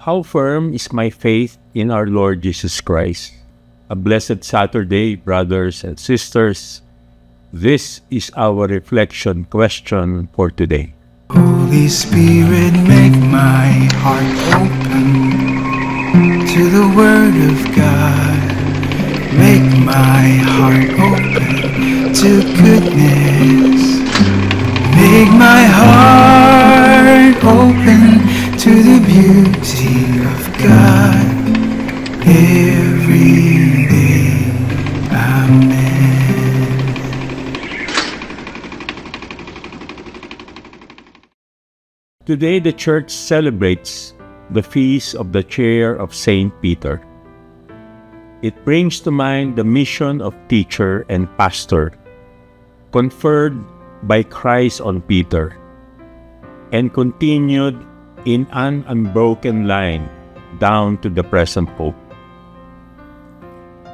How firm is my faith in our Lord Jesus Christ? A blessed Saturday, brothers and sisters. This is our reflection question for today. Holy Spirit, make my heart open to the Word of God. Make my heart open to goodness. Make my heart open to the beauty of God every day. Amen. Today, the Church celebrates the feast of the Chair of Saint Peter. It brings to mind the mission of teacher and pastor conferred by Christ on Peter and continued in an unbroken line down to the present Pope.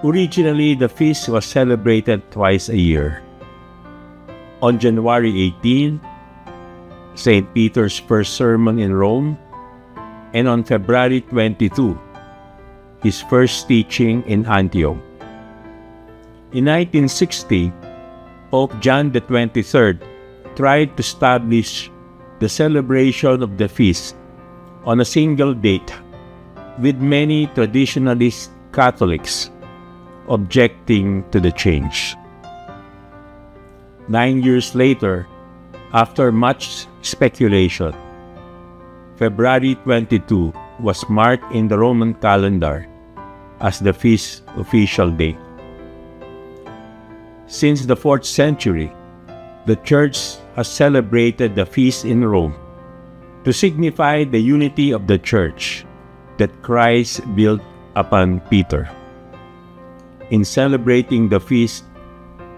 Originally, the feast was celebrated twice a year. On January 18, St. Peter's first sermon in Rome, and on February 22, his first teaching in Antioch. In 1960, Pope John XXIII tried to establish the celebration of the feast on a single date, with many traditionalist Catholics objecting to the change. 9 years later, after much speculation, February 22 was marked in the Roman calendar as the feast's official date. Since the 4th century, the Church has celebrated the feast in Rome to signify the unity of the Church that Christ built upon Peter. In celebrating the feast,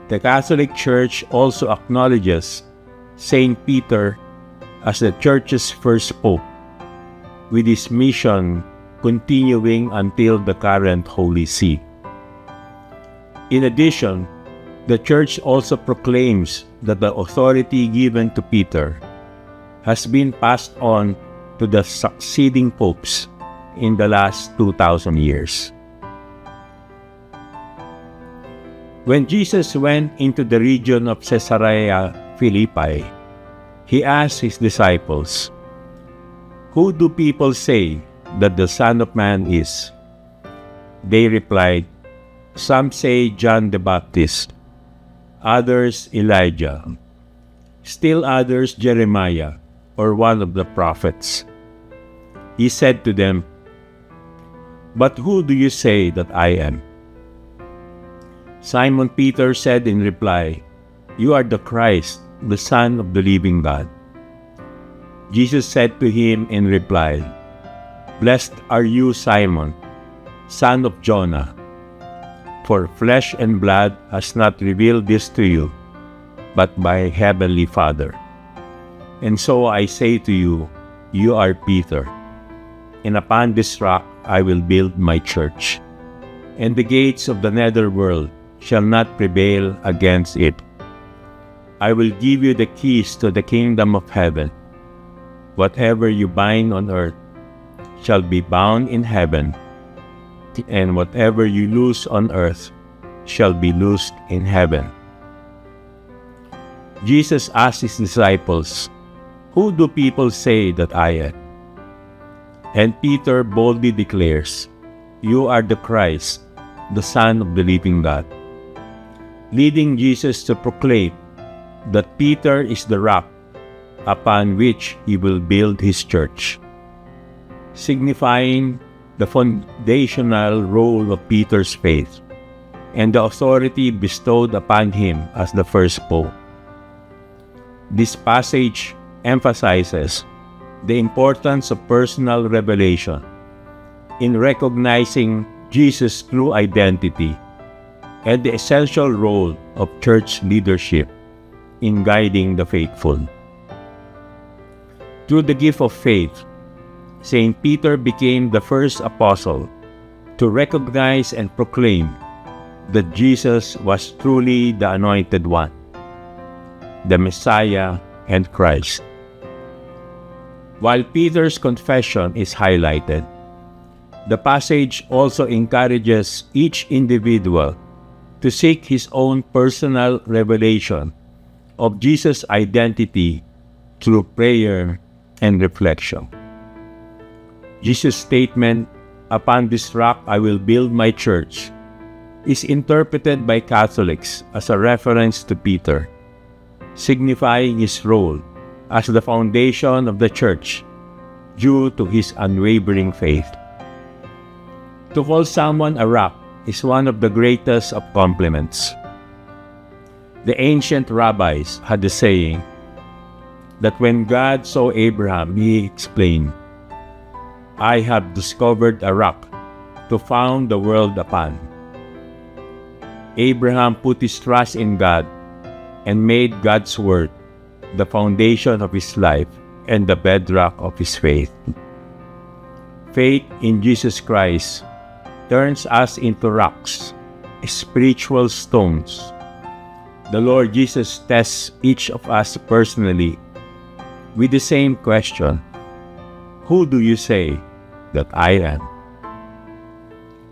the Catholic Church also acknowledges Saint Peter as the Church's first Pope, with his mission continuing until the current Holy See. In addition, the Church also proclaims that the authority given to Peter has been passed on to the succeeding popes in the last 2,000 years. When Jesus went into the region of Caesarea Philippi, he asked his disciples, "Who do people say that the Son of Man is?" They replied, "Some say John the Baptist, others Elijah, still others Jeremiah, or one of the prophets." He said to them, "But who do you say that I am?" Simon Peter said in reply, "You are the Christ, the Son of the living God." Jesus said to him in reply, "Blessed are you, Simon, son of Jonah, for flesh and blood has not revealed this to you, but my heavenly Father. And so I say to you, you are Peter, and upon this rock I will build my church, and the gates of the netherworld shall not prevail against it. I will give you the keys to the kingdom of heaven. Whatever you bind on earth shall be bound in heaven, and whatever you loose on earth shall be loosed in heaven." Jesus asked his disciples, "Who do people say that I am?" And Peter boldly declares, "You are the Christ, the Son of the living God," leading Jesus to proclaim that Peter is the rock upon which he will build his church, signifying the foundational role of Peter's faith and the authority bestowed upon him as the first Pope. This passage emphasizes the importance of personal revelation in recognizing Jesus' true identity and the essential role of church leadership in guiding the faithful. Through the gift of faith, Saint Peter became the first apostle to recognize and proclaim that Jesus was truly the Anointed One, the Messiah and Christ. While Peter's confession is highlighted, The passage also encourages each individual to seek his own personal revelation of Jesus' identity through prayer and reflection. Jesus' statement, "Upon this rock I will build my church," is interpreted by Catholics as a reference to Peter, signifying his role as the foundation of the church due to his unwavering faith. To call someone a rock is one of the greatest of compliments. The ancient rabbis had the saying that when God saw Abraham, he explained, "I have discovered a rock to found the world upon." Abraham put his trust in God and made God's word the foundation of his life and the bedrock of his faith. Faith in Jesus Christ turns us into rocks, spiritual stones. The Lord Jesus tests each of us personally with the same question, "Who do you say that I am?"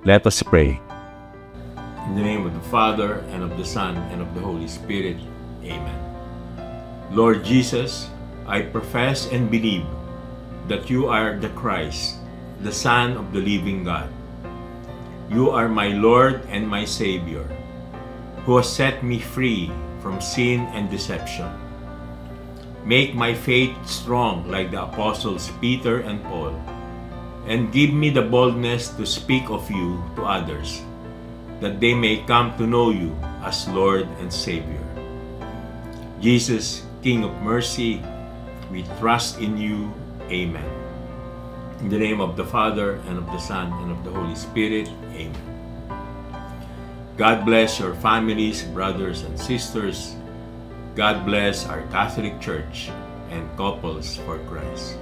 Let us pray. In the name of the Father, and of the Son, and of the Holy Spirit. Amen. Lord Jesus, I profess and believe that you are the Christ, the Son of the living God. You are my Lord and my Savior, who has set me free from sin and deception. Make my faith strong like the apostles Peter and Paul, and give me the boldness to speak of you to others, that they may come to know you as Lord and Savior. Jesus, King of mercy, we trust in you. Amen. In the name of the Father, and of the Son, and of the Holy Spirit. Amen. God bless your families, brothers and sisters. God bless our Catholic Church and Couples for Christ.